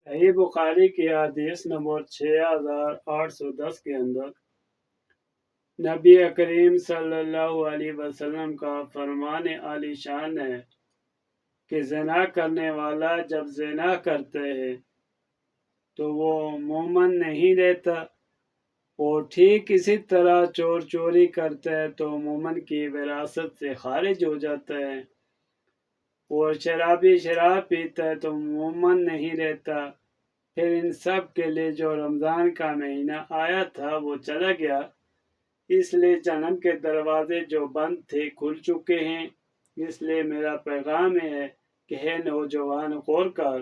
صحیح بخاری کی حدیث نمبر 6810 کے اندر نبی کریم صلی اللہ علیہ وسلم کا فرمان عالی شان ہے کہ زنا کرنے والا جب زنا کرتے ہے تو وہ مومن نہیں رہتا، اور ٹھیک اسی طرح چور چوری کرتا ہے تو مومن کی وراثت سے خارج ہو جاتا ہے، اور شرابی شراب پیتا ہے تو مومن نہیں رہتا۔ پھر ان سب کے لیے جو رمضان کا مہینہ آیا تھا وہ چلا گیا، اس لیے جنم کے دروازے جو بند تھے کھل چکے ہیں۔ اس لیے میرا پیغام ہے کہ ہے نوجوان غور کر۔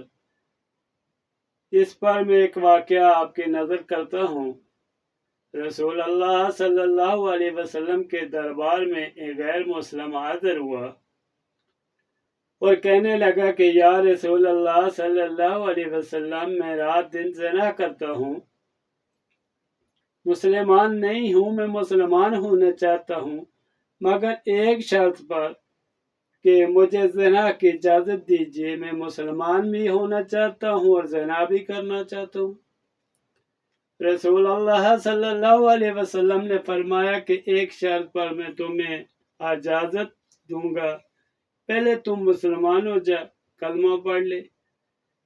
اس پر میں ایک واقعہ آپ کی نظر کرتا ہوں۔ رسول اللہ صلی اللہ علیہ وسلم کے دربار میں ایک غیر مسلم حاضر ہوا اور کہنے لگا کہ یا رسول اللہ صلی اللہ علیہ وسلم، میں رات دن زنا کرتا ہوں، مسلمان نہیں ہوں، میں مسلمان ہونا چاہتا ہوں، مگر ایک شرط پر کہ مجھے زنا کی اجازت دیجیے، میں مسلمان بھی ہونا چاہتا ہوں اور زنا بھی کرنا چاہتا ہوں۔ رسول اللہ صلی اللہ علیہ وسلم نے فرمایا کہ ایک شرط پر میں تمہیں اجازت دوں گا، پہلے تم مسلمان ہو جا، کلمہ پڑھ لے۔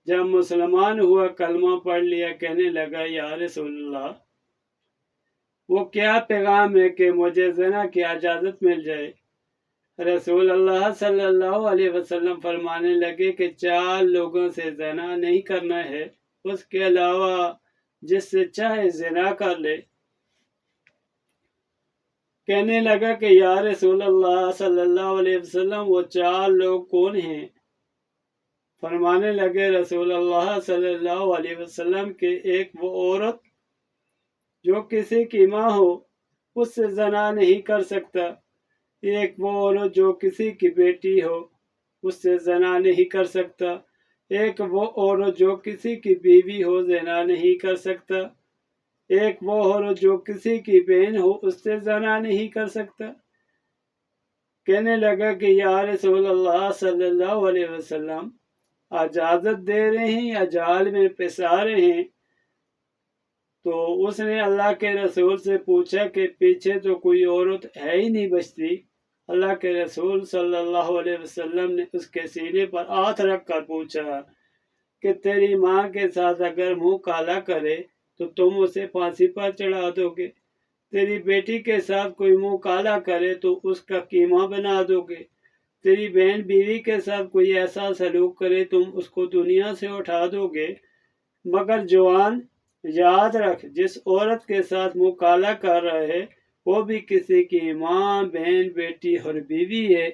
جب مسلمان ہوا، کلمہ پڑھ لیا، کہنے لگا یا رسول اللہ، وہ کیا پیغام ہے کہ مجھے زنا کی اجازت مل جائے؟ رسول اللہ صلی اللہ علیہ وسلم فرمانے لگے کہ 4 لوگوں سے زنا نہیں کرنا ہے، اس کے علاوہ جس سے چاہے زنا کر لے۔ کہنے لگا کہ یا رسول اللہ صلی اللہ علیہ وسلم، وہ 4 لوگ کون ہیں؟ فرمانے لگے رسول اللہ صلی اللہ علیہ وسلم کہ ایک وہ عورت جو کسی کی ماں ہو، اس سے زنا نہیں کر سکتا، ایک وہ عورت جو کسی کی بیٹی ہو، اس سے زنا نہیں کر سکتا، ایک وہ عورت جو کسی کی بیوی ہو، زنا نہیں کر سکتا، ایک وہ عورت جو کسی کی بہن ہو، اس سے زنا نہیں کر سکتا۔ کہنے لگا کہ یا رسول اللہ صلی اللہ علیہ وسلم، اجازت دے رہے ہیں یا جال میں پھنسا رہے ہیں؟ تو اس نے اللہ کے رسول سے پوچھا کہ پیچھے تو کوئی عورت ہے ہی نہیں بچتی۔ اللہ کے رسول صلی اللہ علیہ وسلم نے اس کے سینے پر ہاتھ رکھ کر پوچھا کہ تیری ماں کے ساتھ اگر منہ کالا کرے تو تم اسے پھانسی پر چڑھا دو گے؟ تیری بیٹی کے ساتھ کوئی منہ کالا کرے تو اس کا قیمہ بنا دو گے؟ تیری بہن بیوی کے ساتھ کوئی ایسا سلوک کرے تم اس کو دنیا سے اٹھا دو گے؟ مگر جوان، یاد رکھ، جس عورت کے ساتھ منہ کالا کر رہا ہے وہ بھی کسی کی ماں، بہن، بیٹی اور بیوی ہے۔